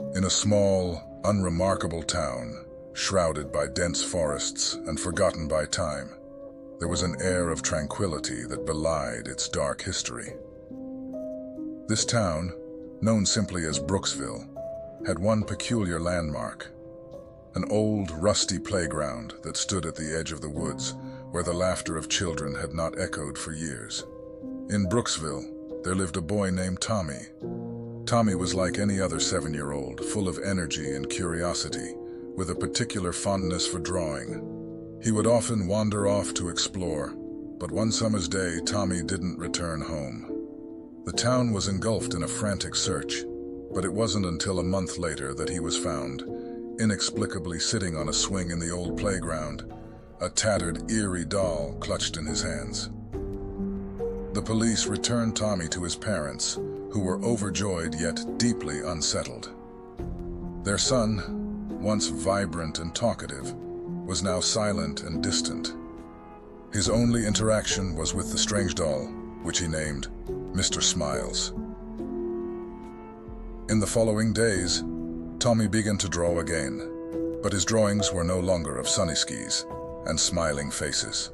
In a small, unremarkable town, shrouded by dense forests and forgotten by time, there was an air of tranquility that belied its dark history. This town, known simply as Brooksville, had one peculiar landmark: an old, rusty playground that stood at the edge of the woods, where the laughter of children had not echoed for years. In Brooksville, there lived a boy named Tommy. Tommy was like any other 7-year-old, full of energy and curiosity, with a particular fondness for drawing. He would often wander off to explore, but one summer's day, Tommy didn't return home. The town was engulfed in a frantic search, but it wasn't until a month later that he was found, inexplicably sitting on a swing in the old playground, a tattered, eerie doll clutched in his hands. The police returned Tommy to his parents, who were overjoyed yet deeply unsettled. Their son, once vibrant and talkative, was now silent and distant. His only interaction was with the strange doll, which he named Mr. Smiles. In the following days, Tommy began to draw again, but his drawings were no longer of sunny skies and smiling faces.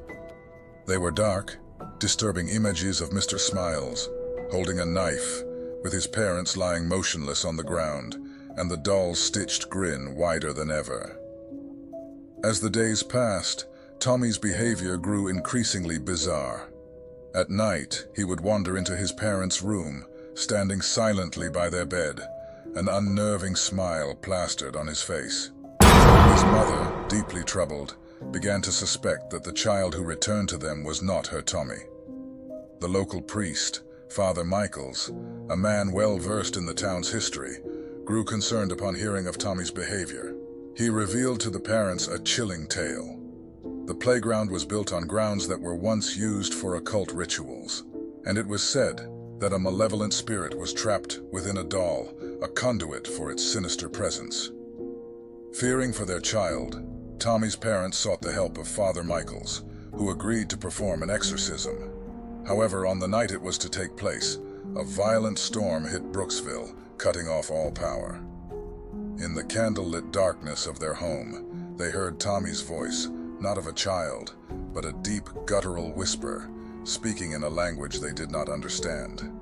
They were dark, disturbing images of Mr. Smiles, holding a knife, with his parents lying motionless on the ground, and the doll's stitched grin wider than ever. As the days passed, Tommy's behavior grew increasingly bizarre. At night, he would wander into his parents' room, standing silently by their bed, an unnerving smile plastered on his face. His mother, deeply troubled, began to suspect that the child who returned to them was not her Tommy. The local priest, Father Michaels, a man well versed in the town's history, grew concerned upon hearing of Tommy's behavior. He revealed to the parents a chilling tale. The playground was built on grounds that were once used for occult rituals, and it was said that a malevolent spirit was trapped within a doll, a conduit for its sinister presence. Fearing for their child, Tommy's parents sought the help of Father Michaels, who agreed to perform an exorcism. However, on the night it was to take place, a violent storm hit Brooksville, cutting off all power. In the candlelit darkness of their home, they heard Tommy's voice, not of a child, but a deep, guttural whisper, speaking in a language they did not understand.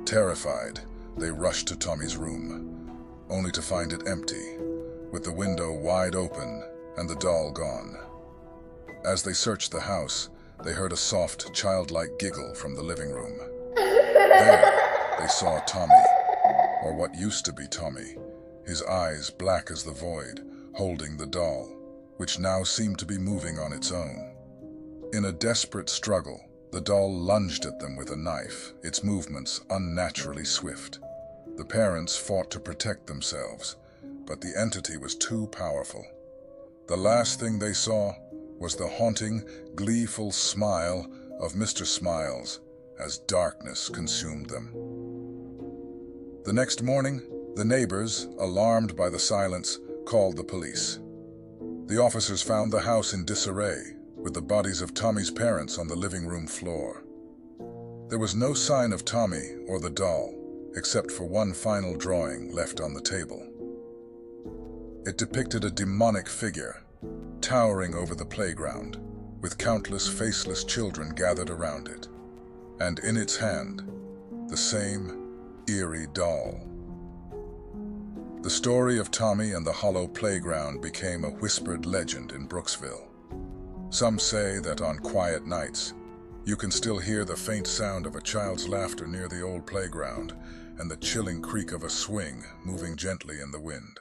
Terrified, they rushed to Tommy's room, only to find it empty, with the window wide open and the doll gone. As they searched the house, they heard a soft, childlike giggle from the living room. There, they saw Tommy, or what used to be Tommy, his eyes black as the void, holding the doll, which now seemed to be moving on its own. In a desperate struggle, the doll lunged at them with a knife, its movements unnaturally swift. The parents fought to protect themselves, but the entity was too powerful. The last thing they saw was the haunting, gleeful smile of Mr. Smiles as darkness consumed them. The next morning, the neighbors, alarmed by the silence, called the police. The officers found the house in disarray, with the bodies of Tommy's parents on the living room floor. There was no sign of Tommy or the doll, except for one final drawing left on the table. It depicted a demonic figure, towering over the playground, with countless faceless children gathered around it, and in its hand, the same eerie doll. The story of Tommy and the hollow playground became a whispered legend in Brooksville. Some say that on quiet nights, you can still hear the faint sound of a child's laughter near the old playground and the chilling creak of a swing moving gently in the wind.